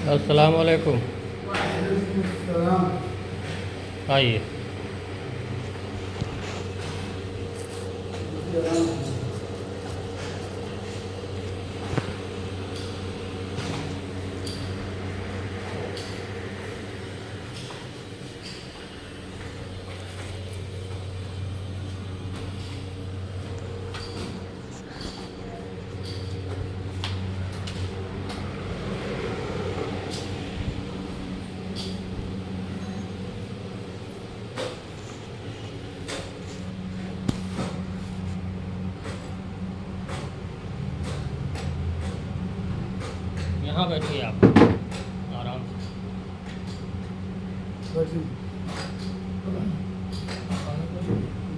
अस्सलाम वालेकुम। आइए। यहाँ बैठिए आप आराम से।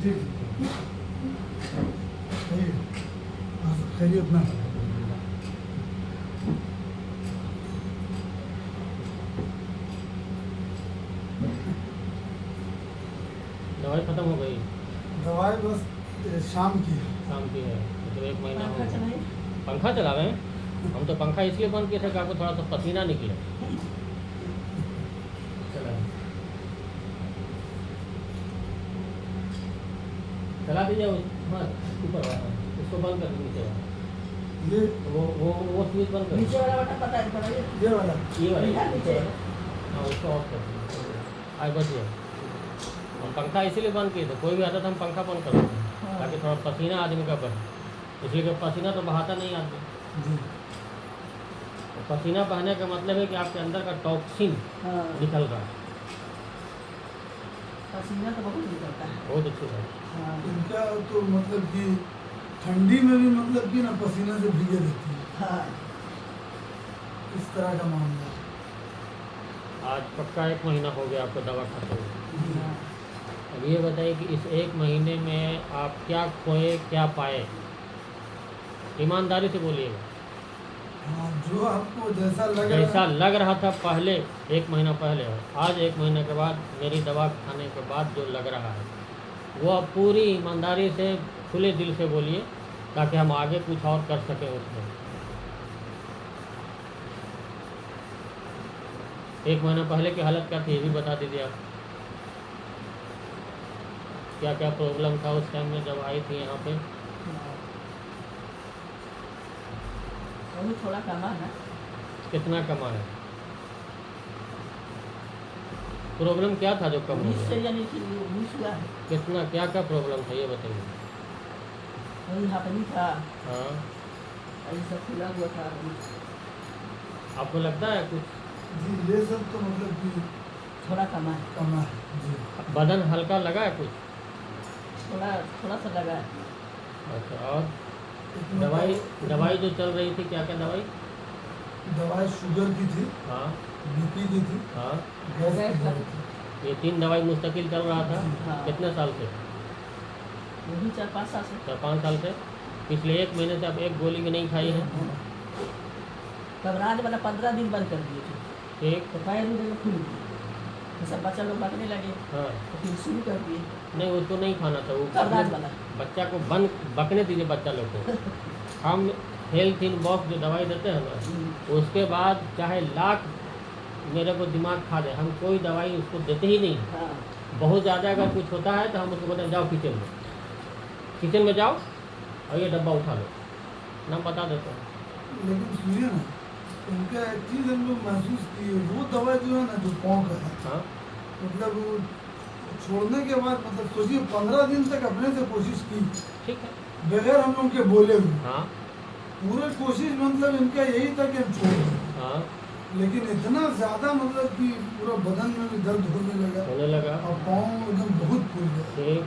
जी खैरियत ना। दवाई ख़त्म हो गई? दवाई बस शाम की है। शाम की है तो 1 महीना हो गया। पंखा चला रहे हैं? हम तो पंखा इसलिए बंद किए थे कि आपको थोड़ा सा पसीना निकले। चला दीजिए हाँ, ऊपर वाला उसको बंद कर दीजिए। ये वो स्विच बंद कर नीचे वाला बटन पता है पड़ा ये वाला ये वाला नीचे। हाँ उसको ऑफ कर दीजिए। आज बचिए हम पंखा इसीलिए बंद किए थे, कोई भी आता था हम पंखा बंद कर देते हैं ताकि थोड़ा पसीना आदमी का बहे, इसलिए कि पसीना तो बहाता नहीं आदमी। जी तो पसीना बहने का मतलब है कि आपके अंदर का टॉक्सिन हाँ निकल रहा है। पसीना तो बहुत निकलता है। बहुत अच्छी बात। हाँ इनका तो मतलब कि ठंडी में भी मतलब कि ना पसीना से भीगे रहती है, हाँ इस तरह का मामला है। आज पक्का 1 महीना हो गया आपको दवा खाते हुए। हाँ। अब ये बताइए कि इस 1 महीने में आप क्या खोए क्या पाए, ईमानदारी से बोलिएगा। हाँ जो आपको जैसा लग रहा जैसा है लग रहा था पहले 1 महीना पहले और आज 1 महीने के बाद मेरी दवा खाने के बाद जो लग रहा है वो आप पूरी ईमानदारी से खुले दिल से बोलिए ताकि हम आगे कुछ और कर सकें उसमें। 1 महीना पहले की हालत क्या थी ये भी बता दीजिए आप। क्या क्या प्रॉब्लम था उस टाइम में जब आई थी यहाँ पे? वही थोड़ा कमा है। कितना कमा है? प्रॉब्लम क्या था जो कम हो 19 से गया? यानी कि 19 हुआ है। कितना क्या क्या प्रॉब्लम था ये बताइए। वही हापनी था, हाँ ये सब खुला हुआ था। आपको लगता है कुछ जी ये सब तो मतलब कि थोड़ा कमा है, कमा है जी। बदन हल्का लगा है कुछ? थोड़ा थोड़ा सा लगा है। अच्छा और इतना दवाई तो- दवाई जो चल रही थी क्या क्या दवाई? दवाई शुगर की थी, हाँ बीपी की थी, हाँ गैस गैस की का दवाई थी। ये 3 दवाई मुस्तकिल चल रहा था। हाँ। कितने साल से? वही 4-5 साल से। 4-5 साल से। पिछले 1 महीने से आप एक गोली भी नहीं खाई है? घबराहट वाला 15 दिन बंद कर दिए थे ठीक। तो पैर उधर खुल गए, तो सब बच्चा लोग भागने लगे हाँ तो फिर शुरू कर दिए नहीं उसको नहीं खाना था वो घबराहट अपने वाला। बच्चा को बंद बकने दीजिए बच्चा लोग को। हम हेल्थ इन बॉक्स जो दवाई देते हैं ना उसके बाद चाहे लाख मेरे को दिमाग खा दे हम कोई दवाई उसको देते ही नहीं। हाँ बहुत ज़्यादा अगर कुछ होता है तो हम उसको बोलते हैं जाओ किचन में जाओ और ये डब्बा उठा लो, नाम बता देते हैं। लेकिन सुनिए ना, उनका एक चीज़ हम लोग महसूस किए, वो दवा जो है ना जो पाँव का है, हाँ मतलब वो छोड़ने के बाद मतलब सोचिए 15 दिन तक अपने से कोशिश की ठीक है। बगैर हम लोग के बोले हुए। हाँ पूरे कोशिश मतलब इनका यही था कि हम छोड़ दें, हाँ लेकिन इतना ज़्यादा मतलब कि पूरा बदन में भी दर्द होने लगा और पाँव एकदम बहुत फूल गए, ठीक।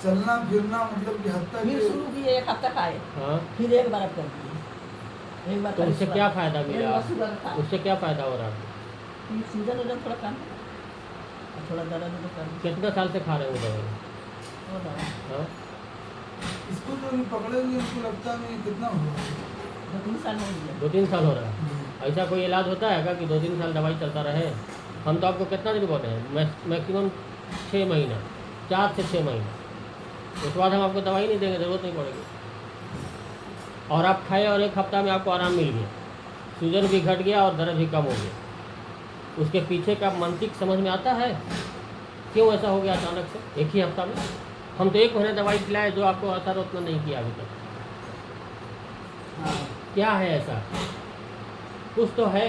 चलना फिरना मतलब कि हद तक फिर कि- शुरू किए 1 हफ्ता खाए, हाँ फिर एक बार कर दिए। एक बार तो खाली उससे सुबह। क्या फ़ायदा एक मिला? बार सुबह का खाए। उससे क्या फ़ायदा हो रहा है? फिर सूजन वजन थोड़ा कम और थोड़ा दर्द उधर कर कितने साल से खा रहे हो दवाई? वो दवा हाँ इसको तो अभी पकड़े हुए हमको लगता नहीं कितना हुआ। 2-3 साल हो गया। 2-3 साल हो रहा है। ऐसा कोई इलाज होता है क्या कि 2-3 साल दवाई चलता रहे? हम तो आपको कितना दिन बोल रहे हैं मैक्सिमम 6 महीना, 4 से 6 महीना, उसके बाद हम आपको दवाई नहीं देंगे, ज़रूरत नहीं पड़ेगी। और आप खाए और 1 हफ्ता में आपको आराम मिल गया सूजन भी घट गया और दर्द भी कम हो गया। उसके पीछे का मंतिक समझ में आता है क्यों ऐसा हो गया अचानक से एक ही हफ्ता में? हम तो 1 महीने दवाई खिलाए जो आपको असर उतना नहीं किया अभी तक। हाँ। क्या है ऐसा? कुछ तो है।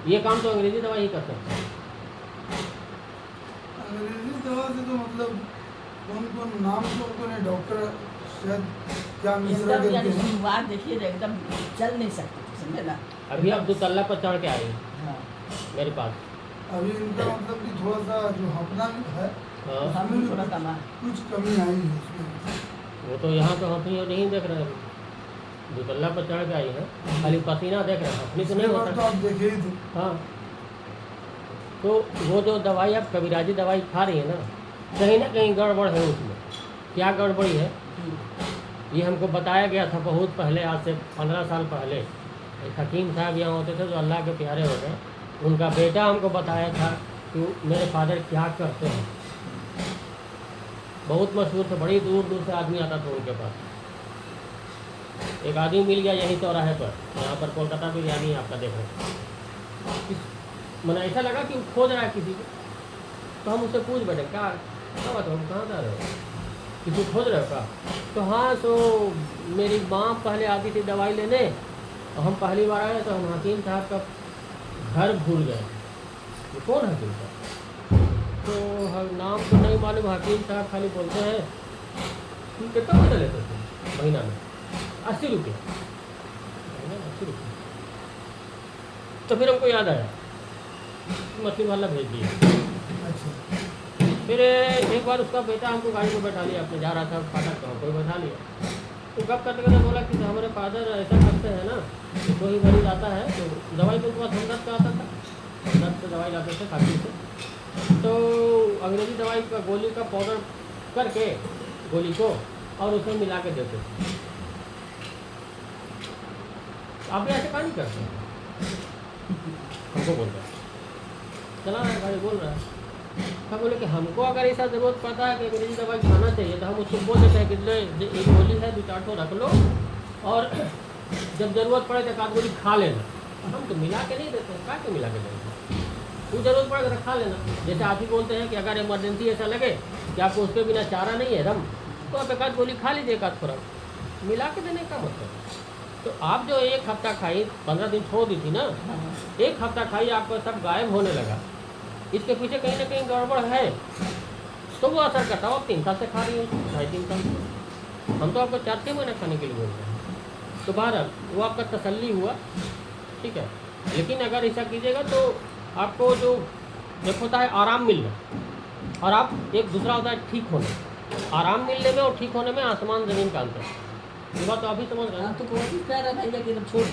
ये काम तो अंग्रेजी दवाई ही कर सकता है। अंग्रेजी दवा से तो मतलब कौन नाम तो उनको डॉक्टर शायद क्या मिश्रा एकदम यानी करते हैं। शुरुआत देखिए एकदम चल नहीं सकती थी, समझे ना। अभी आप 2 तल्ला पर चढ़ के आए हाँ। मेरे पास। अभी इनका मतलब कि थोड़ा सा जो हपना है हाँ, हम भी थोड़ा कमा। कुछ कमी आई है उसमें। वो तो यहाँ तो हंसनी नहीं देख रहे हैं। 2 तल्ला पर चढ़ के आई है, खाली पसीना देख रहे हैं, हंसनी तो नहीं पिछले बार तो होता। आप देखे ही थे। हाँ, तो वो जो दवाई आप कबीराजी दवाई खा रही है ना, कहीं ना कहीं गड़बड़ है उसमें। क्या गड़बड़ी है ये हमको बताया गया था बहुत पहले, आज से 15 साल पहले। एक हकीम साहब यहाँ होते थे जो अल्लाह के प्यारे हो गए। उनका बेटा हमको बताया था कि मेरे फादर क्या करते हैं। बहुत मशहूर थे, बड़ी दूर दूर से आदमी आता था उनके पास। एक आदमी मिल गया यहीं चौराहे पर, यहाँ पर कोलकाता बिरयानी आपका देख रहे हैं। मैंने ऐसा लगा कि वो खोज रहा है किसी को, तो हम उससे पूछ बैठे क्या बात हो, कहाँ जा रहे हो, किसी को खोज रहे हो का? तो हाँ, तो मेरी माँ पहले आती थी दवाई लेने और हम पहली बार आए तो हम हकीम साहब का घर भूल गए। ये कौन हकीम साहब? तो नाम तो नहीं मालूम। हकीम साहब खाली बोलते हैं तुम कितना पैसा लेते थे महीना में? 80 रुपये महीना में, 80 रुपये। तो फिर हमको याद आया, मछली वाला भेज दिया। अच्छा। फिर एक बार उसका बेटा हमको गाड़ी में बैठा लिया, अपने जा रहा था फादर का, हमको बैठा लिया। तो गप करते करते बोला कि हमारे फादर ऐसा करते हैं ना, तो ही मरीज आता है तो दवाई तो उनके पास हमदर्द का आता था, हमदर्द से दवाई लाते थे खाती से। तो अंग्रेजी दवाई का गोली का पाउडर करके गोली को और उसमें मिला के देते थे। आप भी ऐसे काम करते हैं? हमको बोलता है चला रहा है गाड़ी, बोल रहा है। हम बोले कि हमको अगर ऐसा ज़रूरत पड़ता है कि अंग्रेजी दवाई खाना चाहिए तो हम उसको बोल देते हैं कि एक गोली है 2-4 रख लो और जब ज़रूरत पड़े तो 1 गोली खा लेना। हम तो मिला के नहीं देते, क्या के मिला के देंगे? वो ज़रूरत पड़ेगा तो खा लेना। जैसे आप ही बोलते हैं कि अगर इमरजेंसी ऐसा लगे कि आपको उसके बिना चारा नहीं है दम, तो आप 1 गोली खा लीजिए, 1 खुराक मिला के देने का मतलब। तो आप जो 1 हफ्ता खाई, 15 दिन छोड़ दी थी ना, 1 हफ्ता खाई, आपका सब गायब होने लगा। इसके पीछे कहीं ना कहीं गड़बड़ है, तो वो असर करता है। आप 3 साल से खा रही हो, 2.5-3 साल से। हम तो आपको 4-6 महीने खाने के लिए बोल रहे हैं। तो बहरहाल वो आपका तसल्ली हुआ, ठीक है। लेकिन अगर ऐसा कीजिएगा तो आपको जो एक होता है आराम मिलना, और आप एक दूसरा होता है ठीक होना। आराम मिलने में और ठीक होने में आसमान ज़मीन का अंतर है। ये बात तो अभी समझ रहे हैं। तो कोशिश कर रहा था कि एकदम छोड़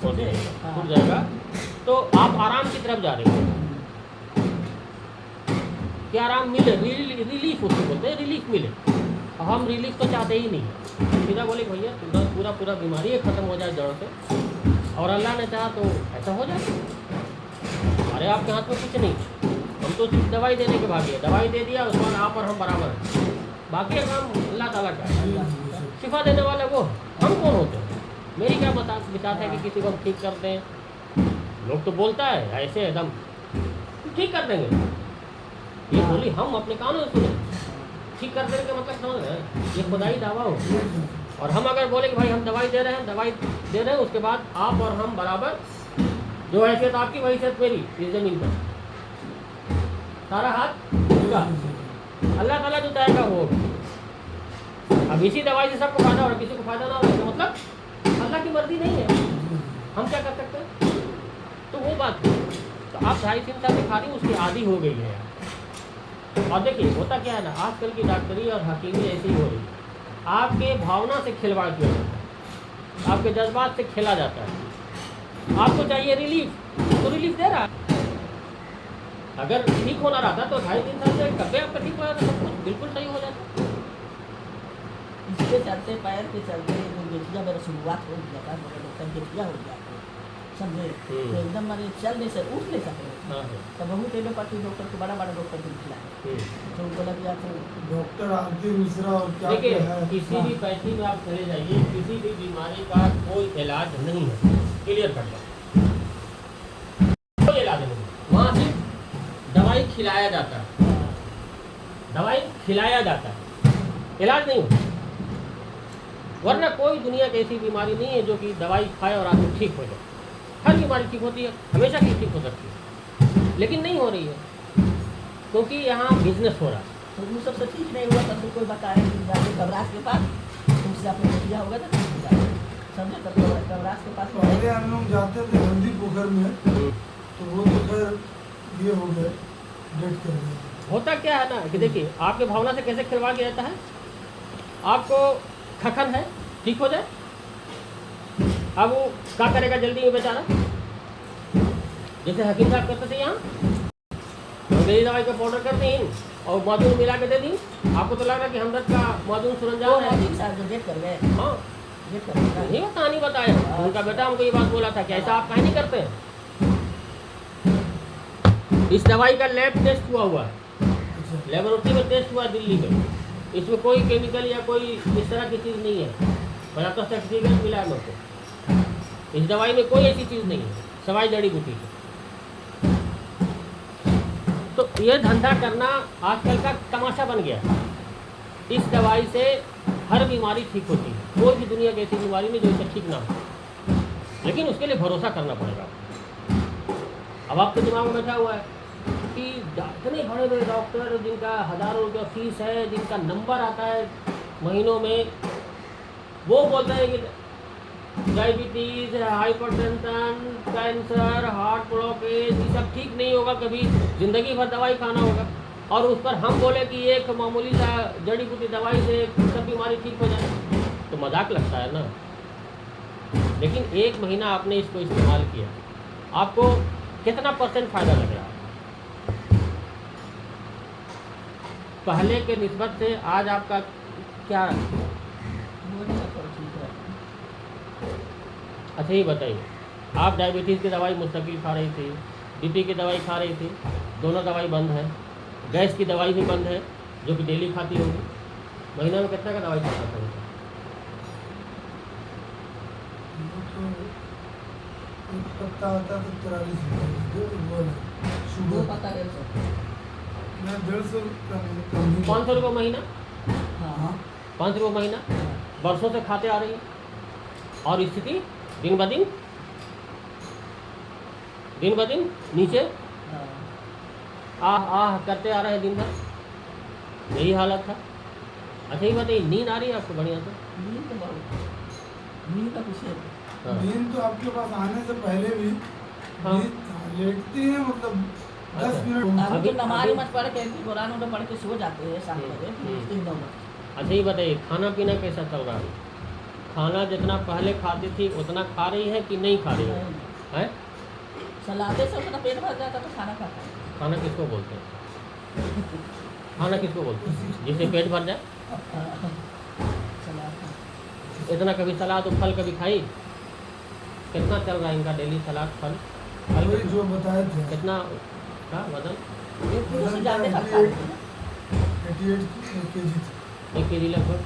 छूट जाएगा तो आप आराम की तरफ जा रहे हो कि आराम मिले, रिलीफ उसको बोलते हैं, रिलीफ मिले। और हम रिलीफ तो चाहते ही नहीं। सीधा बोले भैया पूरा बीमारी ख़त्म हो जाए जड़ से, और अल्लाह ने चाहा तो ऐसा हो जाए। हमारे आपके हाथ में कुछ नहीं, हम तो सिर्फ दवाई देने के भागी है। दवाई दे दिया, उसके बाद आप और हम बराबर हैं। बाकी का काम अल्लाह ताला का है। शिफा देने वाले वो, हम कौन होते हैं? मेरी क्या बितात है कि किसी को हम ठीक कर दें? लोग तो बोलता है ऐसे एकदम ठीक कर देंगे, ये बोली हम अपने कानों से सुने। ठीक कर देने का मतलब समझ रहे हैं, ये खुदाई दावा हो। और हम अगर बोले कि भाई हम दवाई दे रहे हैं, उसके बाद आप और हम बराबर, जो हैसियत आपकी वही हैसियत मेरी इस ज़मीन पर, सारा हाथ उनका, अल्लाह ताला जो चाहेगा वो होगा। अब इसी दवाई से सबको फायदा और किसी को फायदा ना हो, तो मतलब अल्लाह की मर्जी नहीं है, हम क्या कर सकते हैं? तो वो बात है। तो आप 2.5-3 साल से खा रही, उसकी आदी हो गई है यार। और देखिए होता क्या है ना, आजकल की डॉक्टरी और हकीमी ऐसी ही हो रही है। आपके भावना से खिलवाड़ किया जाता है, आपके जज्बात से खेला जाता है। आपको चाहिए रिलीफ, तो रिलीफ दे रहा है। अगर ठीक होना रहता तो 2.5-3 साल से कभी आपका ठीक हो जाता, सब कुछ बिल्कुल सही हो जाता। इसके चलते पैर के चलते जो गेठिया मेरा शुरुआत हो गया था, मेरा डॉक्टर गेठिया हो गया था। समझे। तो एकदम माने चल नहीं सके, उठ नहीं सके। हाँ हाँ तो बहुत एलोपैथी डॉक्टर को बड़ा डॉक्टर को दिखलाए, तो बोला कि आप डॉक्टर आरती मिश्रा और क्या देखिए क्या है। किसी हाँ। भी पैथी में आप चले जाइए, किसी भी बीमारी का कोई इलाज नहीं है, क्लियर कर लो, कोई इलाज नहीं है। वहाँ सिर्फ दवाई खिलाया जाता है, दवाई खिलाया जाता है, इलाज नहीं होता। वरना कोई दुनिया की ऐसी बीमारी नहीं है जो कि दवाई खाए और आदमी ठीक हो जाए। हर बीमारी ठीक होती है, हमेशा की ठीक हो सकती है, लेकिन नहीं हो रही है क्योंकि यहाँ बिजनेस हो रहा है। तो वो सबसे ठीक नहीं हुआ, तब तो कोई बताए कि जाके कबरास के पास तुमसे आपने किया होगा तो ठीक हो जाएगा। समझे। तब कबरास के पास पहले हम लोग जाते थे हल्दी पोखर में, तो वो तो खैर ये हो गए, डेट कर गए। होता क्या है ना कि देखिए आपके भावना से कैसे खिलवाड़ किया जाता है। आपको खखन है, ठीक हो जाए, अब वो क्या करेगा जल्दी में बेचारा, जैसे हकीम साहब करते थे यहाँ, अंग्रेजी दवाई का पाउडर कर दी और मौजूद मिला के दे दी। आपको तो लग रहा है कि हमदर्द का मौजूद सरंजाम है। साहब जो डेट कर गए, हाँ डेट कर गए। नहीं बता, नहीं बताया उनका बेटा हमको ये बात बोला था कि ऐसा आप कहीं नहीं करते हैं। इस दवाई का लैब टेस्ट हुआ है, लेबोरेटरी में टेस्ट हुआ दिल्ली में, इसमें कोई केमिकल या कोई इस तरह की चीज़ नहीं है, बड़ा तो सर्टिफिकेट मिला है मेरे को। इस दवाई में कोई ऐसी चीज़ नहीं है सवाई जड़ी बूटी की। तो ये धंधा करना आजकल का तमाशा बन गया है। इस दवाई से हर बीमारी ठीक होती है, कोई भी दुनिया की ऐसी बीमारी नहीं जो इसे ठीक ना हो, लेकिन उसके लिए भरोसा करना पड़ेगा। अब आपके दिमाग में बैठा हुआ है कि इतने बड़े बड़े डॉक्टर जिनका हज़ारों रुपया फीस है, जिनका नंबर आता है महीनों में, वो बोलते हैं कि diabetes, hypertension, cancer, heart blockage, ये सब ठीक नहीं होगा, कभी ज़िंदगी भर दवाई खाना होगा। और उस पर हम बोले कि एक मामूली सा जड़ी बूटी दवाई से सब बीमारी ठीक हो जाए, तो मजाक लगता है ना। लेकिन 1 महीना आपने इसको इस्तेमाल किया, आपको कितना % फ़ायदा लग रहा है? पहले के निस्बत से आज आपका क्या? अच्छा ये बताइए, आप डायबिटीज़ की दवाई मुस्तकिल खा रही थी, बीपी की दवाई खा रही थी, दोनों दवाई बंद है, गैस की दवाई भी बंद है जो कि डेली खाती होगी, महीना में कितना का दवाई खाता था? एक पत्ता आता तो 43 रुपये, शुगर पता है मैं 150 का नहीं, 500 रुपये महीना, हाँ 500 रुपये महीना वर्षों से खाते आ रही है, और स्थिति दिन ब दिन नीचे आह करते आ रहे हैं दिन भर, यही हालत था। अच्छा ये बताइए, नींद आ रही है आपको बढ़िया से? नींद तो बहुत, नींद का कुछ है। हाँ। नींद तो आपके पास आने से पहले भी हाँ। लेटती है, मतलब 10 अच्छा। मिनट। अभी तो नमाज अभी- मत पढ़ के कुरान उन्हें पढ़ के सो जाते हैं 7 बजे, फिर 9 बजे। अच्छा ये बताइए, खाना पीना कैसा चल रहा है? खाना जितना पहले खाती थी उतना खा रही है कि नहीं खा रही है? सलादे से उतना पेट भर जाता तो खाना खाता है। खाना किसको बोलते हैं? खाना किसको बोलते हैं? जिससे पेट भर जाए। सलाद इतना कभी सलाद और फल कभी खाई? कितना चल रहा है इनका डेली सलाद फल? फल वही जो बताए थे, कितना का वजन? एक किलो से ज़्यादा खा लेते हैं, 88 kg। 1 केजी लगभग।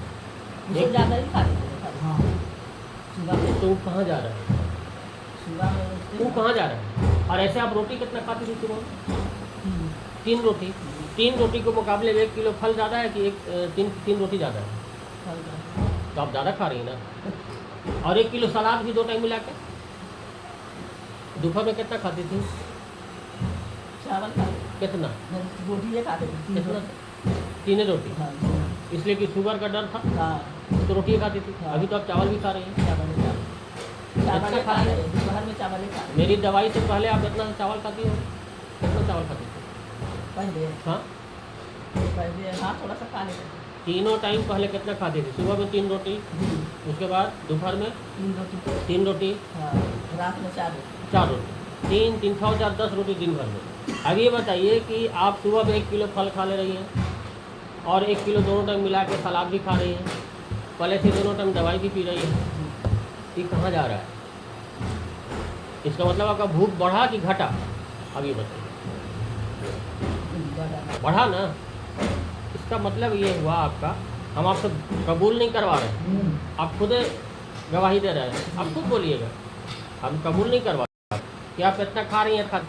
उससे ज़्यादा ही खा लेते हैं। हाँ सुबह में तू कहाँ जा रहा है? सुबह में उठते तू हैं, कहाँ जा रहा है? और ऐसे आप रोटी कितना खाती थी सुबह में? 3 रोटी। 3 रोटी के मुकाबले 1 किलो फल ज़्यादा है कि 3 रोटी ज़्यादा है? फल का। तो आप ज़्यादा खा रही हैं ना। और 1 किलो सलाद भी 2 टाइम मिला के। दोपहर में कितना खाती थी? चावल खा लेते कितना? हैं, रोटी ये खाते थे, 3 कितना? रोटी। 3 रोटी। हाँ, इसलिए कि शुगर का डर था हाँ, तो रोटी खाती थी। हाँ। अभी तो आप चावल भी खा रही हैं। चावल कितना खा खा रहे रहे हैं, दोपहर में चावल ही खा रहे हैं। मेरी दवाई से पहले आप इतना चावल खाती हो? कितना चावल खाती थी? पहले हाँ, हाँ थोड़ा सा खा लेते थे। तीनों टाइम पहले कितना खाती थी? सुबह में 3 रोटी, उसके बाद दोपहर में 3 रोटी। 3 रोटी, हाँ, रात में 4 रोटी। 4 रोटी, 3 3 4 4 10 रोटी दिन भर में। अब ये बताइए कि आप सुबह में 1 किलो फल खा ले रही हैं और 1 किलो दोनों टाइम मिला के सलाद भी खा रही हैं, पहले से दोनों टाइम दवाई भी पी रही हैं, ये कहाँ जा रहा है? इसका मतलब आपका भूख बढ़ा कि घटा? अभी बताइए। बड़ा बढ़ा ना, इसका मतलब ये हुआ आपका, हम आपसे कबूल नहीं करवा रहे, आप खुद गवाही दे रहे हैं, आप खुद बोलिएगा हम कबूल नहीं करवा रहे कि आप इतना खा रही हैं,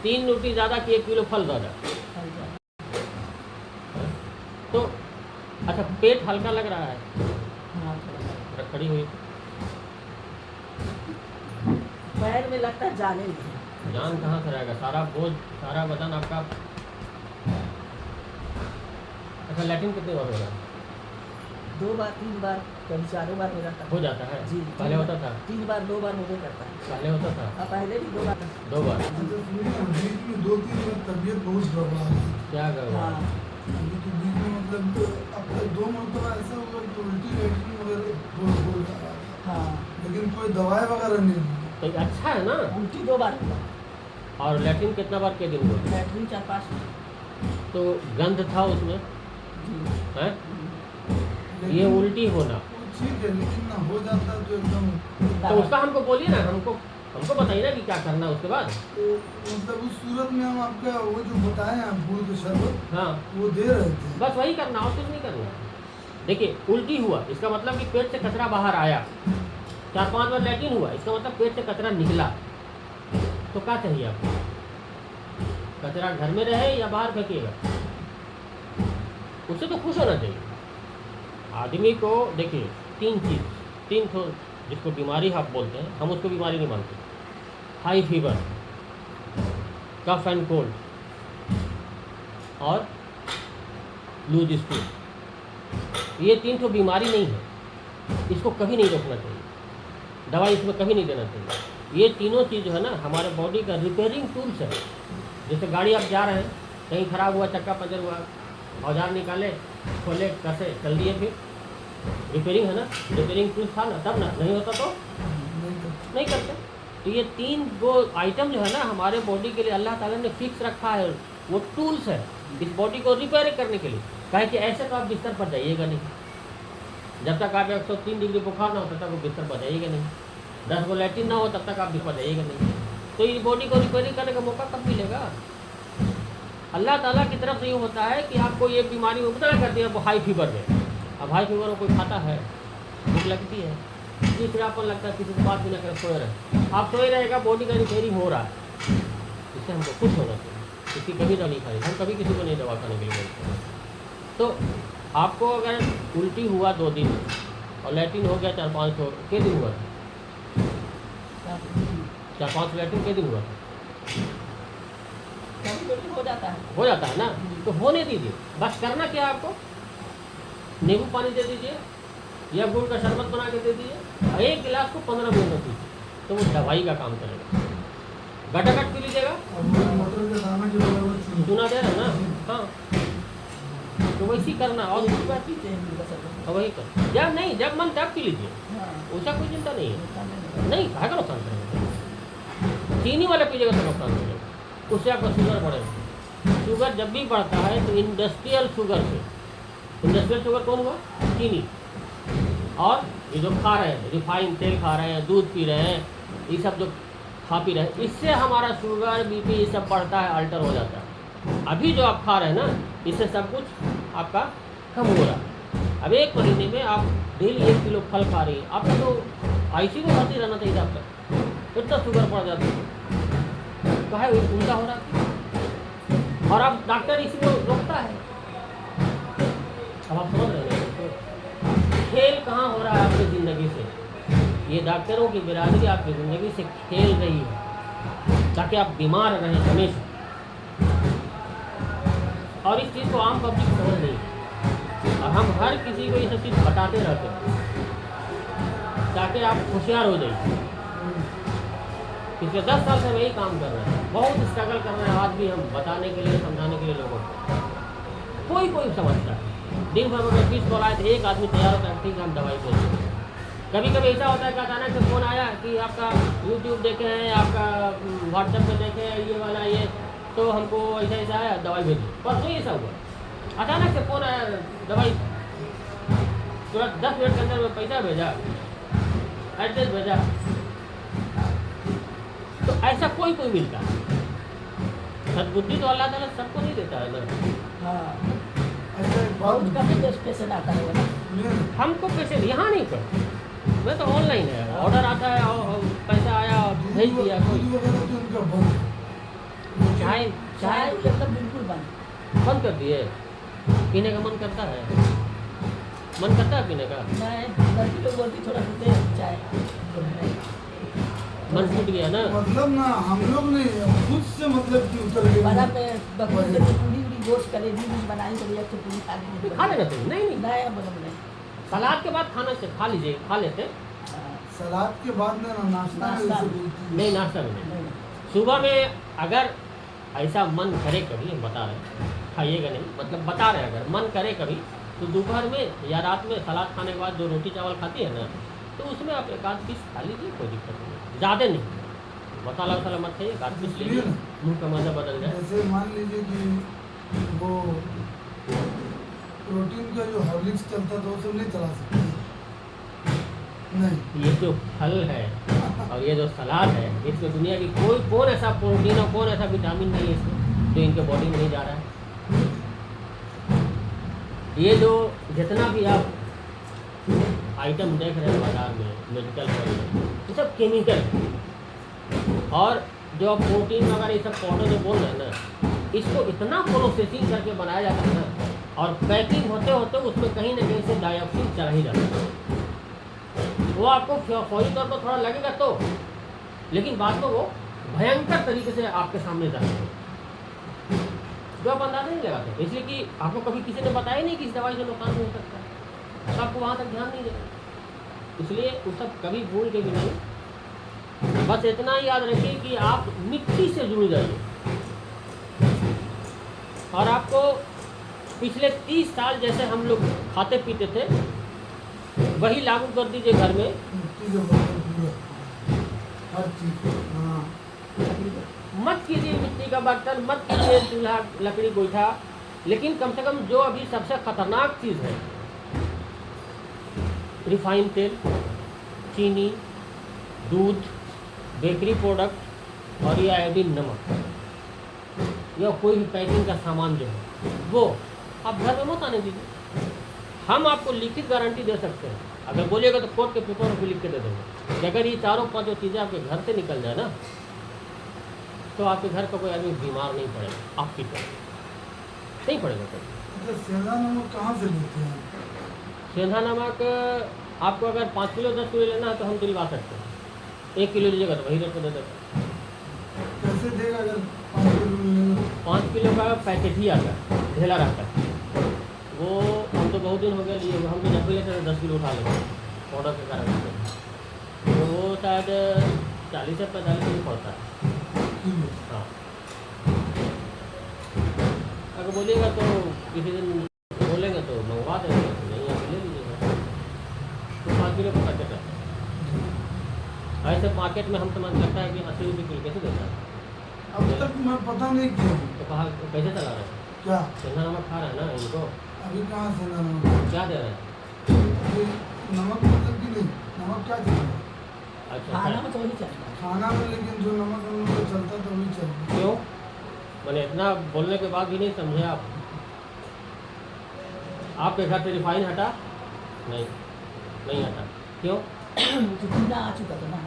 3 रोटी ज़्यादा कि 1 किलो फल ज़्यादा। तो अच्छा, पेट हल्का लग रहा है, हाँ थोड़ा खड़ी हुई पैर में लगता है जाने नहीं। जान कहाँ से रहेगा, सारा बोझ, सारा बदन आपका। अच्छा, लैट्रिन कितनी बार होगा? 2 बार 3 बार कभी 4 बार हो जाता हो है। जाता है? जी पहले होता था? 3 बार 2 बार हो करता है। पहले होता था? अब पहले भी 2 बार 2 बार? अच्छा सुनिए ना, बीच में 2-3 बार तबीयत बहुत गड़बड़ा गई। क्या कर रहा हाँ है? अभी तो बीच में मतलब अब 2 मरतबा ऐसा हुआ कि उल्टी लैट्रिन वगैरह बोल जा रहा था, हाँ लेकिन कोई दवाई वगैरह नहीं दी। तो ये अच्छा है ना। उल्टी 2 बार हुआ। और लैट्रिन कितना बार के दिन हुआ? लैट्रिन 4-5 तो गंध था उसमें जी है? लेकिन ये उल्टी होना, वो ठीक है, लेकिन ना हो जाता तो एकदम तो उसका हमको बोलिए ना, हमको बताइए ना कि क्या करना है उसके बाद। तो मतलब उस सूरत में हम आपका वो जो बताए हैं गुड़ के शरबत हाँ, वो दे रहे थे। बस वही करना और कुछ नहीं करना। देखिए, उल्टी हुआ इसका मतलब कि पेट से कचरा बाहर आया, 4-5 बार लैट्रिन हुआ इसका मतलब पेट से कचरा निकला। तो क्या चाहिए आपको? कचरा घर में रहे या बाहर फेंकिएगा? उससे तो खुश होना चाहिए आदमी को। देखिए, 3 तो जिसको बीमारी आप बोलते हैं, हम उसको बीमारी नहीं मानते। High fever, cough and cold और लूज स्टूल, ये 3 तो बीमारी नहीं है, इसको कभी नहीं रोकना चाहिए, दवाई इसमें कभी नहीं देना चाहिए। ये तीनों चीज़ जो है ना हमारे बॉडी का रिपेयरिंग टूल्स है। जैसे गाड़ी आप जा रहे हैं, कहीं ख़राब हुआ, चक्का पंचर हुआ, औजार निकाले, खोले, कसे, चल दिए, फिर रिपेयरिंग है ना, रिपेयरिंग टूल्स था ना, तब ना, नहीं होता तो नहीं करते। तो ये 3 वो आइटम जो है ना हमारे बॉडी के लिए अल्लाह ताला ने फिक्स रखा है, वो टूल्स है इस बॉडी को रिपेयर करने के लिए। कहे कि ऐसे तो आप बिस्तर पर जाइएगा नहीं, जब तक आप 103 डिग्री बुखार ना हो तब तक वो बिस्तर पर जाइएगा नहीं, 10 गो लैट्रिन ना हो तब तक आप बिस्तर पर जाइएगा नहीं। तो इस बॉडी को रिपेयरिंग करने का मौका कब मिलेगा? अल्लाह ताला की तरफ से ये होता है कि आपको ये बीमारी मुबतला कर दिया, वो हाई फीवर में। अब हाई फीवर में कोई खाता है, भूख लगती है, चिड़चिड़ापन लगता है, किसी को बात भी ना कर, सोए रहे, आप सोए रहेगा, बॉडी का रिपेयरिंग हो रहा है, इससे हमको खुश होना चाहिए। किसी कभी तो नहीं खाई, हम कभी किसी को नहीं दवा खाने के लिए बोलते। तो आपको अगर उल्टी हुआ 2 दिन और लैट्रिन हो गया 4-5 तो के दिन हुआ था? 4-5 लैट्रिन के दिन हुआ था? कभी हो जाता है। हो जाता है ना, तो होने दीजिए। बस करना क्या है आपको, नींबू पानी दे दीजिए या गुड़ का शरबत बना के दे दीजिए, 1 गिलास को 15 मिनट में पीजिए, तो वो दवाई का काम करेगा। गटागट पी लीजिएगा, और वो मटर का दाना जो है वो सुना दे रहा है ना। हाँ, तो वैसी करना और दूसरी बार पीते हैं गुड़ का शरबत। वही कर, जब नहीं, जब मन तब पी लीजिए, हाँ उसका कोई चिंता नहीं है। नुकसान नहीं नहीं, कहा का नुकसान करेगा? चीनी वाला पीजिएगा तो नुकसान हो जाएगा, उससे आपका शुगर बढ़ेगा। शुगर जब भी बढ़ता है तो इंडस्ट्रियल शुगर से, इंडस्ट्रियल शुगर कौन हुआ? चीनी। और ये जो खा रहे हैं, रिफाइंड तेल खा रहे हैं, दूध पी रहे हैं, ये सब जो खा पी रहे हैं, इससे हमारा शुगर, बीपी ये सब बढ़ता है, अल्टर हो जाता है। अभी जो आप खा रहे हैं ना, इससे सब कुछ आपका कम हो रहा है। अब 1 महीने में आप डेली 1 किलो फल खा रही हैं, आपको तो आईसीयू में भर्ती रहना चाहिए आपका, इतना शुगर बढ़ जाता है। तो है उल्टा हो रहा है, और अब डॉक्टर इसको रोकता है। अब आप समझ रहे हैं खेल कहाँ हो रहा है आपकी ज़िंदगी से? ये डॉक्टरों की बिरादरी आपकी ज़िंदगी से खेल रही है ताकि आप बीमार रहें हमेशा। और इस चीज़ को आम पब्लिक समझ नहीं है, और हम हर किसी को ये सब चीज़ बताते रहते हैं ताकि आप होशियार हो जाइए। पिछले 10 साल से हम यही काम कर रहे हैं, बहुत स्ट्रगल कर रहे हैं आज भी हम बताने के लिए, समझाने के लिए लोगों को। कोई समझता है, दिन भर में 20 कॉल आए थे, एक आदमी तैयार होता है, ठीक है हम दवाई दे दें। कभी कभी ऐसा होता है कि अचानक से फ़ोन आया कि आपका YouTube देखे हैं, आपका व्हाट्सएप पे देखे हैं, ये वाला ये, तो हमको ऐसा ऐसा है, दवाई भेजिए। परसों ही ऐसा हुआ, अचानक से फ़ोन आया, दवाई तुरंत 10 मिनट के अंदर में पैसा भेजा, एड्रेस भेजा, तो ऐसा कोई कोई मिलता है। सद्बुद्धि तो अल्लाह ताला सबको नहीं देता है ना। हाँ अच्छा एक बात बहुत कभी पेशेंट आता है ना। सुनिए ना, हमको पैसे यहाँ नहीं कर, मैं तो ऑनलाइन है, ऑर्डर आता है और पैसा आया भेज दिया कोई। दूध वगैरह तो इनका बंद है। चाय चाय चाय एकदम बिल्कुल बंद। बंद कर दिए। पीने का मन करता है, मन करता है पीने का, मैं लड़की लोग बोलती थोड़ा पीते हैं चाय। मन टूट गया ना। मतलब ना हम लोग नहीं खुद से मतलब कि उतर गए। बड़ा पे बकरी के पूरी पूरी गोश्त करे भी बनाई तो एक पूरी खा ली। खा लेना चाहिए। नहीं नहीं, नहीं मतलब नहीं। सलाद के बाद खाना से खा लीजिए, खा लेते। हाँ, सलाद के बाद ना नाश्ता में नाश्ता। जैसे बोलती है। नहीं नाश्ता में नहीं। नहीं। सुबह में अगर ऐसा मन करे कभी, हम बता रहे हैं, खाइएगा नहीं, मतलब बता रहे हैं अगर मन करे कभी तो दोपहर में या रात में सलाद खाने के बाद जो रोटी चावल खाती है ना, तो उसमें आप एक आध पीस खा लीजिए, कोई दिक्कत नहीं, ज़्यादा नहीं। मसाला वसाला मत खाइए, एक आध पीस लीजिए, मुँह का मज़ा बदल जाए। जैसे मान लीजिए कि वो प्रोटीन का जो हॉर्लिक्स चलता था वो सब नहीं चला सकते। नहीं ये जो फल है और ये जो सलाद है, इसमें दुनिया की कौन ऐसा प्रोटीन और कौन ऐसा विटामिन नहीं है इसमें जो इनके बॉडी में नहीं जा रहा है। ये जो जितना भी आप आइटम देख रहे हैं बाजार में, मेडिकल में, ये सब केमिकल है। और जो आप प्रोटीन वगैरह ये सब पाउडर जो बोल रहे हैं ना, इसको इतना प्रोसेसिंग करके बनाया जाता है ना, और पैकिंग होते होते उसमें कहीं ना कहीं से डाइऑक्सिन चला ही जाता है। वो आपको फौरी तौर पर थोड़ा लगेगा तो, लेकिन बाद में वो भयंकर तरीके से आपके सामने जाएगा, जो आप अंदाजा नहीं लगाते, इसलिए कि आपको कभी किसी ने बताया नहीं कि इस दवाई से नुकसान हो सकता है, तो आपको वहाँ तक ध्यान नहीं देगा। इसलिए वो सब कभी भूल के भी नहीं, बस इतना याद रखिए कि आप मिट्टी से जुड़ जाइए, और आपको पिछले 30 साल जैसे हम लोग खाते पीते थे वही लागू कर दीजिए घर में। मिट्टी के बर्तन पूरा हर चीज़। हाँ मत कीजिए मिट्टी का बर्तन, मत कीजिए चूल्हा लकड़ी गोईठा, लेकिन कम से कम जो अभी सबसे खतरनाक चीज़ है, रिफाइन तेल, चीनी, दूध, बेकरी प्रोडक्ट और ये आयोडीन नमक, या कोई भी पैकिंग का सामान जो है वो आप घर में मत आने दीजिए। हम आपको लिखित गारंटी दे सकते हैं, अगर बोलिएगा तो कोर्ट के पेपर में भी लिख के दे देंगे कि अगर ये चारों पांचों चीज़ें आपके घर से निकल जाए ना, तो आपके घर का कोई आदमी बीमार नहीं पड़ेगा, आपकी तरह नहीं पड़ेगा कोई। अच्छा सेंधा नमक कहाँ से लेते हैं? सेंधा नमक आपको अगर 5 किलो 10 किलो लेना है तो हम दिलवा सकते हैं। 1 किलो लीजिएगा तो वही रेट पर दे देते हैं। कैसे देगा अगर 5 किलो लेंगे? 5 किलो का पैकेट ही आता है, ढेला रहता है वो। हम तो बहुत दिन हो गया लिए हुए, हम तो जब भी लेते हैं 10 किलो उठा लेते हैं ऑर्डर के कारण से। तो वो शायद 40 से 45 किलो पड़ता है। किलो? हाँ, अगर बोलिएगा तो किसी दिन बोलेंगे तो मंगवा देंगे, नहीं आप ले लीजिएगा। तो 5 किलो का पैकेट रहता है। ऐसे मार्केट में हम समझ लगता है कि 80 रुपये किलो कैसे देता है। अब तक मैं पता नहीं किया हूँ। तो कहा कैसे चला रहे हैं? क्या सेंधा नमक खा रहे हैं ना इनको, अभी कहाँ सेंधा नमक? क्या दे रहे हैं? ये नमक मतलब कि नहीं, नमक क्या चल रहा है? अच्छा खाना अच्छा। में तो वही चलता है। खाना में, लेकिन जो नमक हम लोग को चलता था वही चल रहा है। क्यों? मैंने इतना बोलने के बाद भी नहीं समझे आप? आपके घर से रिफाइन हटा? नहीं, नहीं हटा। क्यों? तो पीना आ चुका था ना।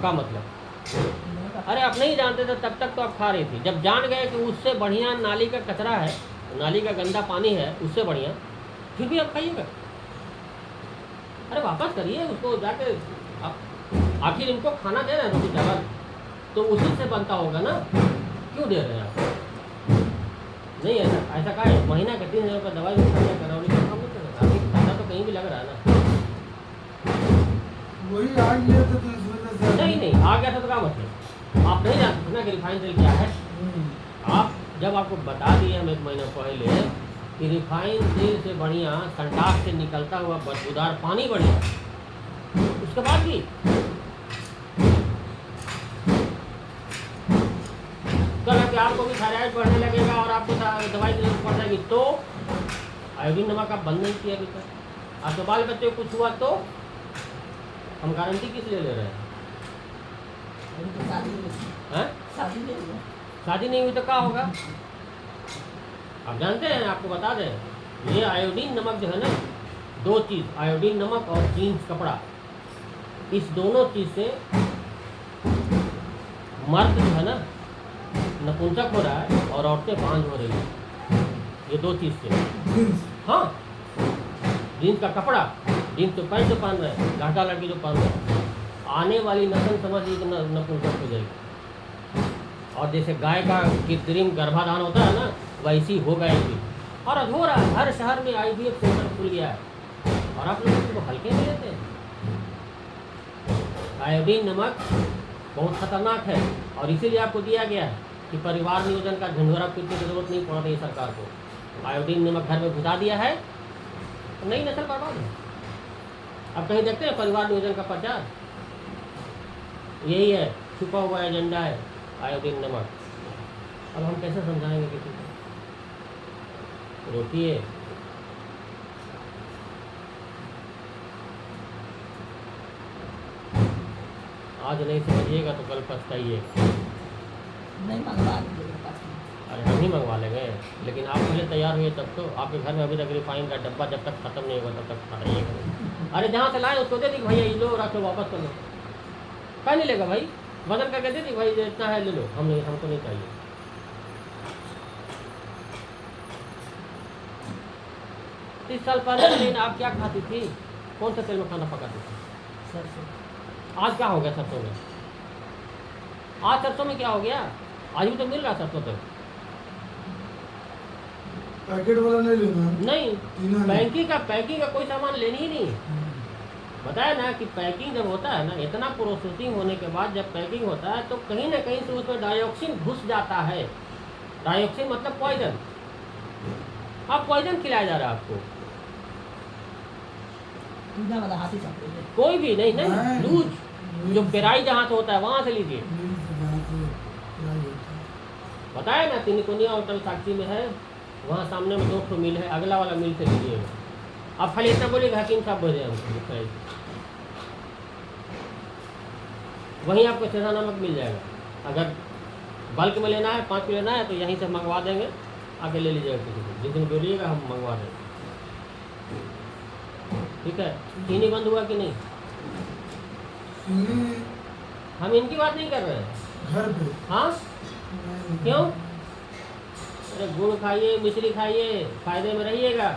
क्या मतलब? पीने का- अरे आप नहीं जानते थे तब तक तो आप खा रही थी, जब जान गए कि उससे बढ़िया नाली का कचरा है, नाली का गंदा पानी है, उससे बढ़िया, फिर भी आप खाइएगा। अरे वापस करिए उसको जाके, आप आखिर इनको खाना दे रहे हैं रोटी चावल, तो उसी से बनता होगा ना, क्यों दे रहे हैं आप? नहीं ऐसा ऐसा का है, महीना का 3000 रुपये दवाई भी खर्चा कर रहा हूँ, लेकिन काम नहीं कर रहा, अभी पैसा तो कहीं भी लग रहा है ना। वही आ गया था तो इस वजह से नहीं नहीं, आ गया था तो क्या मतलब? आप नहीं जानते ना कि रिफाइन तेल क्या है। आप जब आपको बता दिए हम 1 महीना पहले कि रिफाइन तेल से बढ़िया संडास से निकलता हुआ बदबूदार पानी बढ़िया, उसके बाद भी कल कि आपको भी थायराइड बढ़ने लगेगा और आपको दवाई की जरूरत पड़ जाएगी, तो आयोडीन नमक आप बंद नहीं किया अभी तक। आपके बाल बच्चे को कुछ हुआ तो हम गारंटी किस लिए ले रहे हैं? अभी तो शादी नहीं हुई। हैं? शादी नहीं हुई है। शादी नहीं हुई तो क्या होगा? आप जानते हैं, आपको बता दें, ये आयोडीन नमक जो है ना, दो चीज़, आयोडीन नमक और जीन्स कपड़ा, इस दोनों चीज़ से मर्द जो है ना नपुंसक हो रहा है और औरतें बांझ हो रही है। ये दो चीज़ से। जीन्स हाँ, जीन्स का कपड़ा, जीन्स तो पैंट जो पहन रहे हैं, लड़का लड़की जो पहन रहे हैं, आने वाली नस्ल समझ लीजिए नपुंसक हो जाएगी। और जैसे गाय का कृत्रिम गर्भाधान होता है ना, वैसी हो गएगी। और अब हो रहा है, हर शहर में IVF सेंटर खुल गया है, और आप लोग इसको हल्के में लेते हैं। आयोडीन नमक बहुत खतरनाक है, और इसीलिए आपको दिया गया है कि परिवार नियोजन का झंझोरा पीटने की जरूरत नहीं पड़ रही सरकार को। आयोडीन नमक घर में घुसा दिया है, तो नई नस्ल बर्बाद है। अब कहीं देखते हैं परिवार नियोजन का प्रचार? यही है, छुपा हुआ एजेंडा है आयोडीन नमक। अब हम कैसे समझाएंगे किसी को? रोकिए। आज नहीं समझिएगा तो कल पछताइएगा। नहीं मंगवा दीजिए मेरे पास में। अरे हम ही मंगवा लेंगे, लेकिन आप पहले तैयार हुए तब तो। आपके घर में अभी तक रिफाइन का डब्बा जब तक खत्म नहीं होगा तब तक हटाइएगा नहीं। अरे जहाँ से लाए उसको दे दी भैया, ये लो, रख लो, वापस कर लो। क्या नहीं लेगा भाई? बदल करके दे दी भाई, इतना है ले लो। हम नहीं, हमको नहीं चाहिए। 30 साल पहले लेकिन आप क्या खाती थी? कौन सा तेल में खाना पकाती थी? सरसों। आज क्या हो गया सरसों में? आज सरसों में क्या हो गया? आज भी तो मिल रहा सरसों तेल। पैकेट वाला नहीं लेना है। नहीं, तीनों नहीं। पैकिंग का कोई सामान लेनी ही नहीं। बताया ना कि पैकिंग जब होता है ना, इतना प्रोसेसिंग होने के बाद जब पैकिंग होता है तो कहीं ना कहीं से उसमें डाइऑक्सिन घुस जाता है। डाइऑक्सिन मतलब पॉइजन। अब पॉइजन खिलाया जा रहा है आपको। पीना वाला हाथी चाहते हैं। कोई भी नहीं, नहीं। लूज जो पेराई जहाँ से होता है वहाँ से लीजिए। बताया ना, तिनकुनिया होटल साक्षी में है, वहाँ सामने में 2 मिल है, अगला वाला मिल से लीजिएगा। आप खाली इतना बोलिएगा हकीम साहब भेजे हमको, वहीं आपको सेंधा नमक मिल जाएगा। अगर बल्क में लेना है, 5 किलो लेना है, तो यहीं से मंगवा देंगे, आके ले लीजिएगा किसी को। जिस दिन बोलिएगा हम मंगवा देंगे। ठीक है? चीनी बंद हुआ कि नहीं? चीनी हम इनकी बात नहीं कर रहे हैं। घर पे हाँ, नहीं। क्यों? अरे गुड़ खाइए, मिश्री खाइए, फायदे में रहिएगा।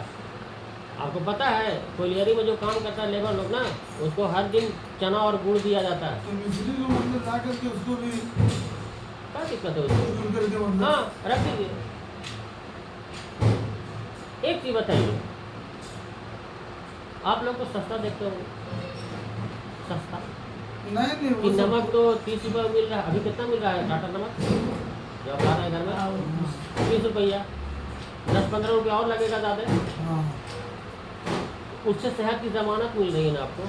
आपको पता है कोलियरी में जो काम करता है लेबर लोग ना, उसको हर दिन चना और गुड़ दिया जाता है। तो मिश्री को मतलब ला करके उसको भी क्या दिक्कत है उसको? दूर करके मतलब हाँ, रख दीजिए। एक चीज बताइए, आप लोग को सस्ता देखते हो? सस्ता नहीं कि वो सब नमक तो 30 रुपये मिल रहा है। अभी कितना मिल रहा है टाटा नमक जो आप ला रहे हैं घर में? 30 रुपया। 10-15 रुपया और लगेगा ज़्यादा। हाँ उससे सेहत की जमानत मिल रही है ना आपको।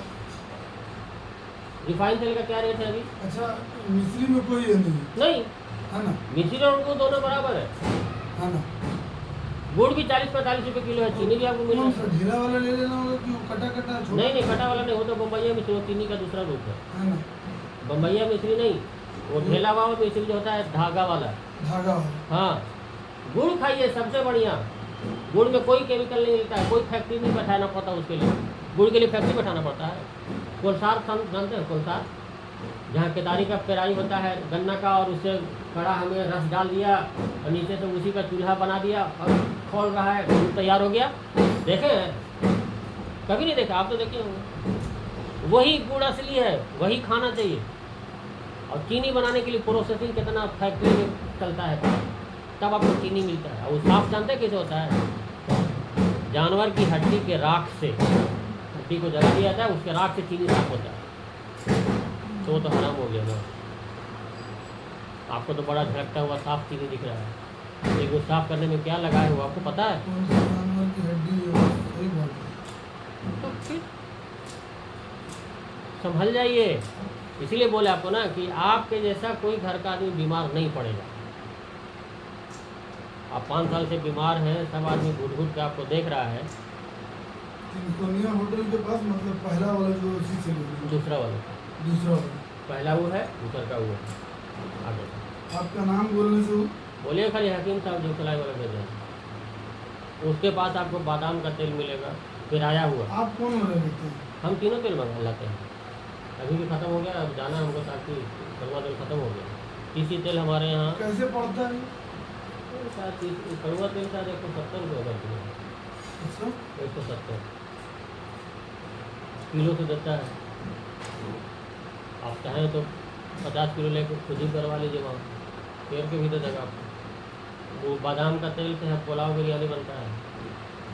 रिफाइन तेल का क्या रेट है अभी? अच्छा, मिश्री में कोई ये नहीं नहीं, है ना? मिश्री और गुड़ दोनों बराबर है। है ना? गुड़ भी 40-45 रुपये किलो है, चीनी भी आपको मिल कौन रहा सा है। ढीला वाला ले लेना होगा कि वो कटा कटा छोटा? नहीं, कटा वाला नहीं, हो तो बम्बैया मिश्री, चीनी का दूसरा रूप है। है ना? बम्बैया मिश्री नहीं, वो ढेला वाला मिश्री जो होता है धागा वाला। धागा हो। हाँ, गुड़ खाइए, सबसे बढ़िया। गुड़ में कोई केमिकल नहीं मिलता है, कोई फैक्ट्री नहीं बैठाना पड़ता उसके लिए। गुड़ के लिए फैक्ट्री बैठाना पड़ता है। कोलसार जानते हैं? कोलसार, जहाँ केतारी का पेराई होता है गन्ना का, और उससे कड़ा हमें रस डाल दिया और नीचे से उसी का चूल्हा बना दिया और खोल रहा है, गुड़ तैयार हो गया। देखे हैं? कभी नहीं देखा? आप तो देखे होंगे। वही गुड़ असली है, वही खाना चाहिए। और चीनी बनाने के लिए प्रोसेसिंग कितना फैक्ट्री में चलता है, तब आपको चीनी मिलता है। और वो साफ जानते हैं कैसे होता है? जानवर की हड्डी के राख से, हड्डी को जला दिया जाता है, उसके राख से चीनी साफ होता है। तो वो तो हराम हो गया ना। आपको तो बड़ा झलकता हुआ साफ चीनी दिख रहा है, लेकिन साफ करने में क्या लगाए हुआ आपको पता है? कौन सा जानवर की हड्डी है? सही बात है। तो फिर संभल जाइए। इसीलिए बोले आपको ना कि आपके जैसा कोई घर का आदमी बीमार नहीं पड़ेगा। आप 5 साल से बीमार हैं, सब आदमी घुट घुट के आपको देख रहा है। तिनकोनिया होटल के पास मतलब पहला वाला जो उसी से ले लिया। दूसरा वाला दूसरा वाला पहला वो है, दूसरा का वो है। आगे आपका नाम बोलने से वो बोलिए खाली हकीम साहब जो सिलाई वाला भेजे हैं। उसके पास आपको बादाम का तेल मिलेगा, फिर आया हुआ। आप कौन वाले लेते हैं? हम तीनों तेल मंगा लाते हैं। अभी भी ख़त्म हो गया, अब जाना हमको ताकि कड़वा तेल ख़त्म हो गया। तीसी तेल हमारे यहाँ कैसे पड़ता है? शायद कड़वा तेल शायद 170 रुपये का किलो है। अच्छा, 170 किलो से देता है। आप चाहें तो 50 किलो लेकर खुद ही करवा लीजिए, वहाँ पेड़ के भी दे देगा आपको। वो बादाम का तेल से है पुलाव बिरयानी बनता है।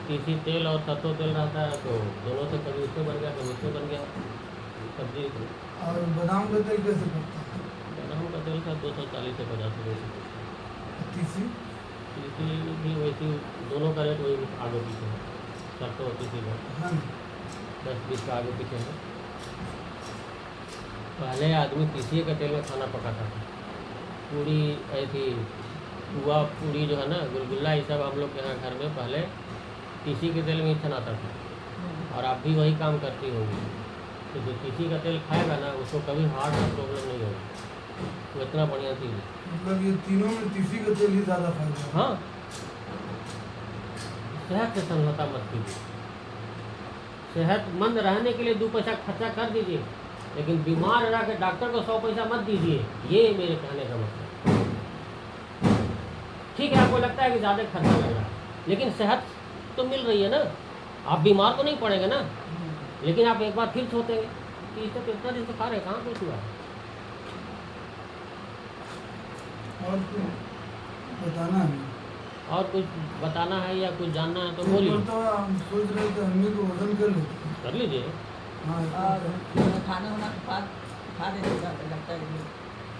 तीसी तेल और सरसों तेल रहता है, तो दोनों से कभी उससे बन गया कभी उससे बन गया सब्जी। और बादाम का तेल कैसे पड़ता है? बादाम का तेल का 240 से 50 रुपये। तीसी तीसी भी वैसी, दोनों का रेट वही आगे पीछे है। सरसों और तीसी का हाँ 10-20 का आगे पीछे है। पहले आदमी तीसी के तेल में खाना पकाता था। पूड़ी ऐसी पुआ पूड़ी जो है ना, गुलगुल्ला, ये सब हम लोग के यहाँ घर में पहले तीसी के तेल में ही छनाता था। और आप भी वही काम करती होगी। तो जो तीसी का तेल खाएगा ना, उसको कभी हार्ट का प्रॉब्लम नहीं होगी। वो इतना बढ़िया चीज़ है। मतलब ये तीनों में तीसी का तेल ही ज़्यादा फायदा है। हाँ, सेहत से समझौता मत कीजिए। सेहतमंद रहने के लिए 2 पैसा खर्चा कर दीजिए, लेकिन बीमार रह के डॉक्टर को 100 पैसा मत दीजिए। ये मेरे कहने का मतलब। ठीक है, आपको लगता है कि ज़्यादा खर्चा लग रहा है, लेकिन सेहत तो मिल रही है ना। आप बीमार तो नहीं पड़ेंगे ना, लेकिन आप एक बार फिर सोचेंगे कि इसे तो इतना दिन से खा रहे, कहाँ कुछ हुआ है। और कुछ बताना है? और कुछ बताना है या कुछ जानना है तो बोलिए। तो हम सोच रहे थे हम को वजन कर लेते हैं। कर लीजिए। हाँ और खाना वाना के बाद खा देते हैं, लगता है कि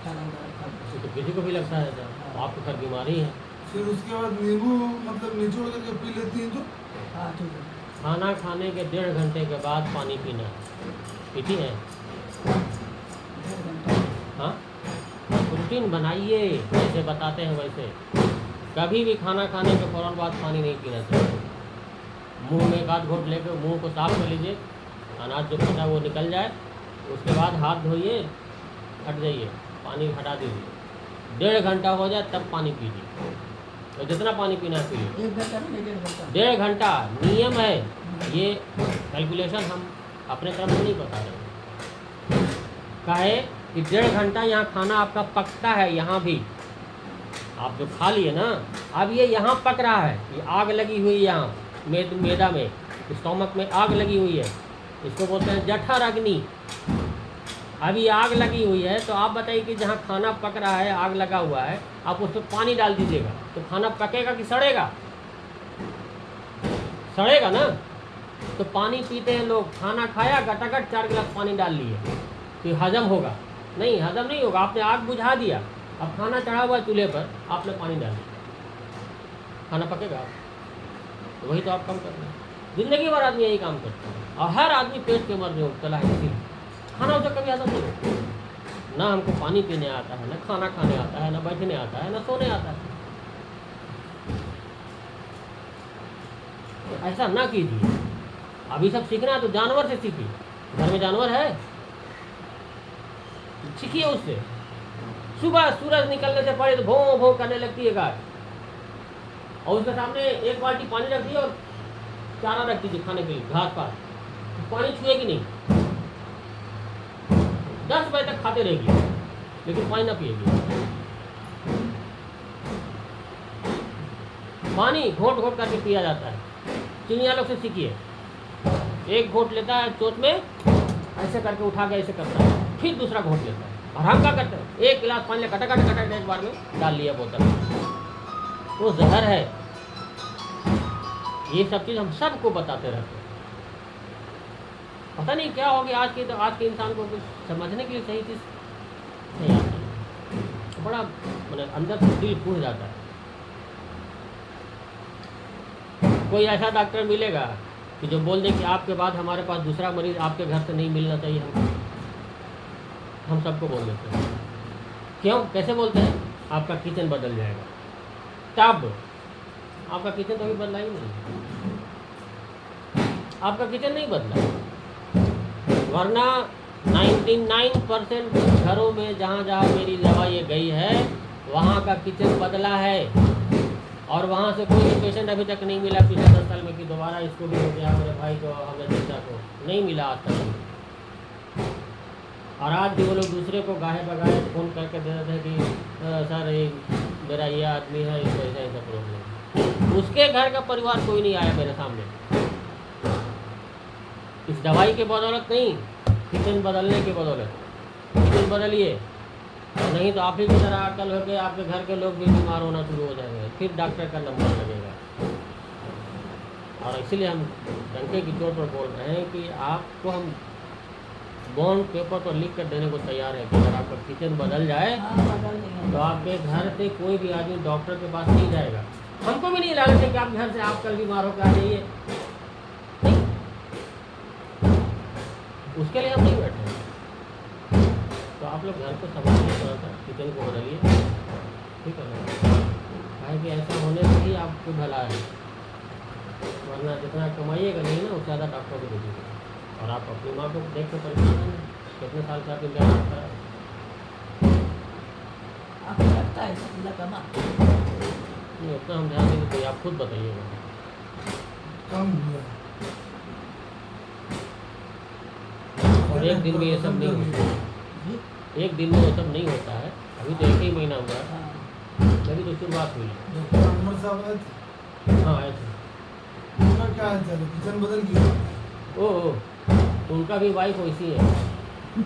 खाना वाना खा इसे तो किसी को भी लगता है, तो आपको खैर बीमारी है। फिर उसके बाद नींबू मतलब निचोड़ करके पी लेती हैं तो हाँ ठीक है। खाना खाने के 1.5 घंटे के बाद पानी पीना पीती है। 1.5 घंटा हाँ, रूटीन बनाइए जैसे बताते हैं वैसे। कभी भी खाना खाने के फ़ौरन बाद पानी नहीं पीना चाहिए। मुंह में एक आध घोंट लेकर मुंह को साफ कर लीजिए, अनाज जो फटा वो निकल जाए। उसके बाद हाथ धोइए, हट जाइए, पानी हटा दीजिए। 1.5 घंटा हो जाए तब पानी पीजिए, तो जितना पानी पीना है पीजिए। 1 घंटा नहीं 1.5 घंटा। 1.5 घंटा नियम है। ये कैलकुलेशन हम अपने तरफ से नहीं बता रहे। काहे कि 1.5 घंटा यहाँ खाना आपका पकता है। यहाँ भी आप जो खा लिए ना, अब ये यहाँ पक रहा है, ये आग लगी हुई है यहाँ मैदा में, स्टोमक में आग लगी हुई है। इसको बोलते हैं जठर अग्नि। अभी आग लगी हुई है, तो आप बताइए कि जहाँ खाना पक रहा है, आग लगा हुआ है, आप उस पर पानी डाल दीजिएगा तो खाना पकेगा कि सड़ेगा? सड़ेगा ना। तो पानी पीते हैं लोग, खाना खाया गटागट 4 गिलास पानी डाल लिए, तो हजम होगा? नहीं, हजम नहीं होगा। आपने आग बुझा दिया, अब खाना चढ़ा हुआ है चूल्हे पर, आपने पानी डाल दिया, खाना पकेगा? तो वही तो आप काम कर रहे हैं। जिंदगी भर आदमी यही काम करता है, और हर आदमी पेट के मर में उबतला है। इसीलिए खाना उसे कभी हजम नहीं होता। ना हमको पानी पीने आता है, ना खाना खाने आता है, ना बैठने आता है, ना सोने आता है। तो ऐसा ना कीजिए। अभी सब सीखना है तो जानवर से सीखिए। घर में जानवर है, सीखिए उससे। सुबह सूरज निकलने से पहले तो भों भों करने लगती है गाय, और उसके सामने 1 बाल्टी पानी रख दिए और चारा रख दीजिए खाने के लिए, घास पास। तो पानी छुएगी नहीं, 10 बजे तक खाते रहेगी, लेकिन पानी ना पिएगी। पानी घोंट घोंट करके पिया जाता है। चिड़िया लोग से सीखिए। 1 घोंट लेता है चोट में, ऐसे करके उठा के ऐसे करता है, फिर दूसरा घोंट लेता है। और हम क्या करते हैं, 1 गिलास पानी कटा एक बार में डाल लिया बोतल, वो जहर है। ये सब चीज़ हम सबको बताते रहते हैं। पता नहीं क्या होगी आज के इंसान को कुछ समझने के लिए सही चीज़ नहीं आती। तो बड़ा मतलब अंदर से दिल फूट जाता है। कोई ऐसा डॉक्टर मिलेगा कि जो बोल दे कि आपके बाद हमारे पास दूसरा मरीज़ आपके घर से नहीं मिलना चाहिए हमको। हम सबको बोल देते हैं। क्यों, कैसे बोलते हैं? आपका किचन बदल जाएगा। तब आपका किचन तो अभी बदला ही नहीं, आपका किचन नहीं बदला, वरना 99% घरों में जहाँ जहाँ मेरी दवा ये गई है वहाँ का किचन बदला है, और वहाँ से कोई पेशेंट अभी तक नहीं मिला पिछले 10 साल में कि दोबारा इसको भी हो गया, मेरे भाई को, हमें चाचा को नहीं मिला आज तक। और आज भी वो लोग दूसरे को गाहे बगाहे फ़ोन करके दे देते हैं कि सर ये मेरा ये आदमी है, इसको ऐसा ऐसा प्रॉब्लम। उसके घर का परिवार कोई नहीं आया मेरे सामने, इस दवाई के बदौलत नहीं, किचन बदलने की बदौलत। किचन बदलिए, और नहीं तो आप ही की तरह अकल हो के आपके घर के लोग भी बीमार होना शुरू हो जाएंगे, फिर डॉक्टर का नंबर लगेगा। और इसीलिए हम डंके की चोट पर बोल रहे हैं कि आपको हम बॉन्ड पेपर पर लिख कर देने को तैयार है कि अगर आपका किचन बदल जाए तो आपके घर से कोई भी आदमी डॉक्टर के पास नहीं जाएगा। हमको भी नहीं लागत है कि आप घर से आप कल बीमार होकर आ जाइए, नहीं, उसके लिए हम नहीं बैठे हैं। तो आप लोग घर को संभालिए, थोड़ा सा किचन को बदलिए, ठीक है ना? है कि ऐसा होने से ही आपको भला है, वरना जितना कमाइएगा नहीं ना, उससे ज़्यादा डॉक्टर को दीजिएगा। और आप अपनी माँ को देख के परेशान हैं, कितने साल से आप इंतजार करता है, आपको लगता है सब कमा नहीं उतना हम ध्यान देंगे तो आप खुद बताइएगा। कम हुआ और एक दिन में ये सब नहीं होता, एक दिन में वो सब नहीं होता है। अभी तो 1 ही महीना हुआ है, अभी तो शुरुआत हुई है। डॉक्टर अनवर साहब आए थे, हाँ आए थे, उनका क्या हाल चाल है? किचन बदल गया? ओह तो उनका भी वाइफ वैसी है,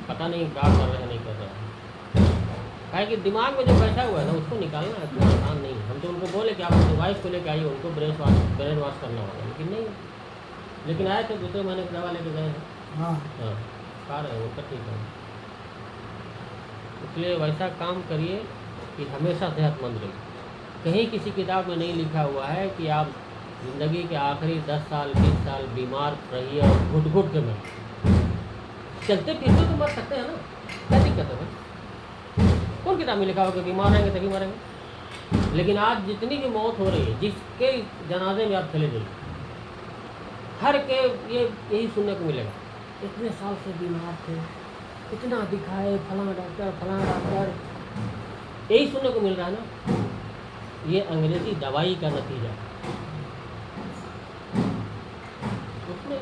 पता नहीं क्या कर रहे हैं नहीं कर रहे हैं। है कि दिमाग में जो बैठा हुआ है ना उसको निकालना इतना आसान नहीं है। हम तो उनको बोले कि आप अपनी वाइफ को लेकर आइए, उनको ब्रेन वॉश करना होगा, लेकिन नहीं। लेकिन आए थे, दूसरे महीने की दवा लेके गए हैं। हाँ हाँ खा रहे हैं वो, तो ठीक है। इसलिए वैसा काम करिए कि हमेशा सेहतमंद रहिए। कहीं किसी किताब में नहीं लिखा हुआ है कि आप ज़िंदगी के आखिरी 10 साल 20 साल बीमार रहिए और घुट घुट के मर, चलते फिरते तो मर सकते हैं ना, क्या दिक्कत है भाई? कौन किताब में लिखा होगा कि बीमार रहेंगे तभी मरेंगे? लेकिन आज जितनी भी मौत हो रही है, जिसके जनाजे में आप चले जाइए, हर के ये यही सुनने को मिलेगा, इतने साल से बीमार थे, इतना दिखाए, फलाना डॉक्टर, यही सुनने को मिल रहा है ना। ये अंग्रेजी दवाई का नतीजा है, उसमें।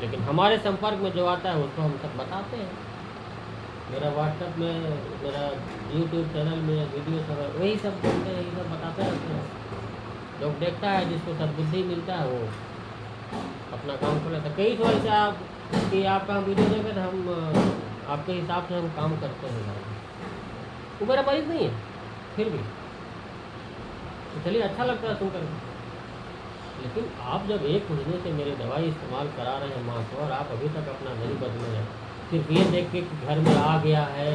लेकिन हमारे संपर्क में जो आता है उसको हम सब बताते हैं। मेरा व्हाट्सएप में, मेरा यूट्यूब चैनल में वीडियो सब है, वही सब बोलते हैं, ये सब बताते रहते हैं। लोग देखता है, जिसको सद्बुद्धि मिलता है वो अपना काम कर लेता है। कई सवाल से आप कि आपका हम वीडियो देखें तो हम आपके हिसाब से हम काम करते हैं। वो मेरा मरीज नहीं है फिर भी, तो चलिए अच्छा लगता है सुनकर। लेकिन आप जब 1 महीने से मेरी दवाई इस्तेमाल करा रहे हैं माँ को, और आप अभी तक अपना नहीं बदले हैं, सिर्फ ये देख के कि घर में आ गया है,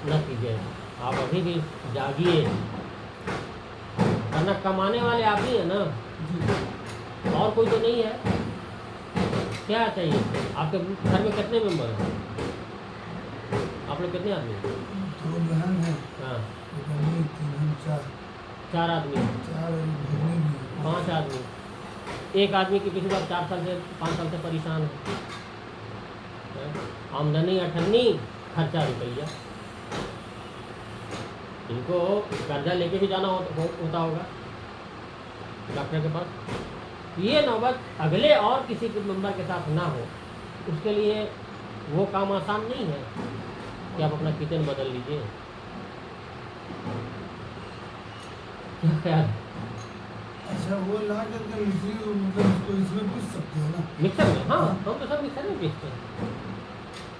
न कीजिए। आप अभी भी जागिए, वरना कमाने वाले आप ही हैं ना, और कोई तो नहीं है। क्या चाहिए आपके घर में? कितने मेंबर हैं आप लोग? कितने आदमी हैं? 2 बहन है, हाँ 3 हम 4 आदमी हैं, 4 बहनें भी हैं। 5 आदमी। एक आदमी की पिछली बार 4 साल से 5 साल से परेशान है, आमदनी 98, खर्चा रुपया। इनको कर्जा लेके भी जाना होता होगा डॉक्टर के पास। ये नौबत अगले और किसी के मेंबर के साथ ना हो, उसके लिए वो काम आसान नहीं है कि आप अपना किचन बदल लीजिए। क्या ख्याल है? अच्छा वो ला करके मिक्सी मतलब उसको इसमें पीस सकते हो ना? मिक्सर में? हाँ हम तो सब मिक्सर में पीसते हैं।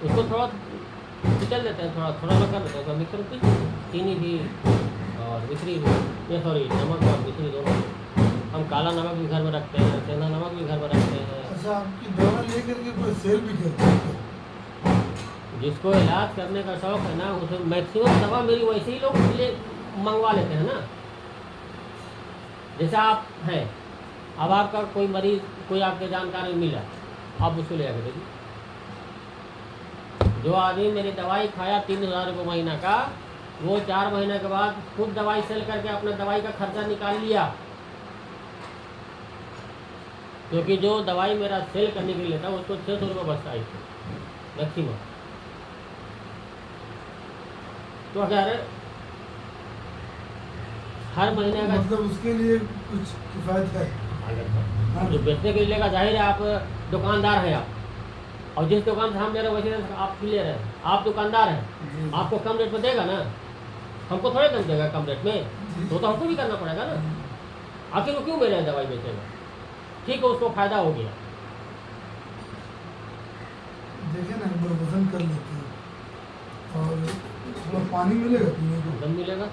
उसको थोड़ा कुचल देते हैं, थोड़ा थोड़ा कर देते हैं, उसका मिक्सर में पीस, चीनी भी और मिश्री भी, ये सॉरी नमक और मिश्री दोनों। हम काला नमक भी घर में रखते हैं, सेंधा नमक भी घर में रखते हैं। अच्छा आपकी दवा लेकर के कोई सेल भी करते हैं? जिसको इलाज करने का शौक है ना, उसे मैक्सिमम दवा मेरी वैसे ही लोग ले मंगवा लेते हैं ना। जैसे आप हैं, अब आपका कोई मरीज, कोई आपके जानकारी में मिला, आप उसको ले आके दे दीजिए। जो आदमी मेरी दवाई खाया 3000 रुपये महीना का, वो 4 महीने के बाद खुद दवाई सेल करके अपने दवाई का खर्चा निकाल लिया। क्योंकि जो दवाई मेरा सेल करने के लिए था उसको 600 रुपये बचता है, मैक्सिमम। तो अगर हर महीने अगर मतलब उसके लिए कुछ किफ़ायत है? अगर जो बेचने के लिए लेगा, जाहिर है आप दुकानदार हैं आप, और जिस दुकान से हम ले रहे हैं वैसे आप ले रहे हैं, आप दुकानदार हैं, जी। आपको कम रेट में देगा ना, हमको थोड़े कम देगा कम रेट में, जी। तो हमको भी करना पड़ेगा ना। आखिर वो क्यों मेरे दवाई बेचेगा? ठीक है, उसको फायदा हो गया। देखिए ना, एक बार वजन कर लेते हैं और थोड़ा पानी मिलेगा पीने को। दम मिलेगा।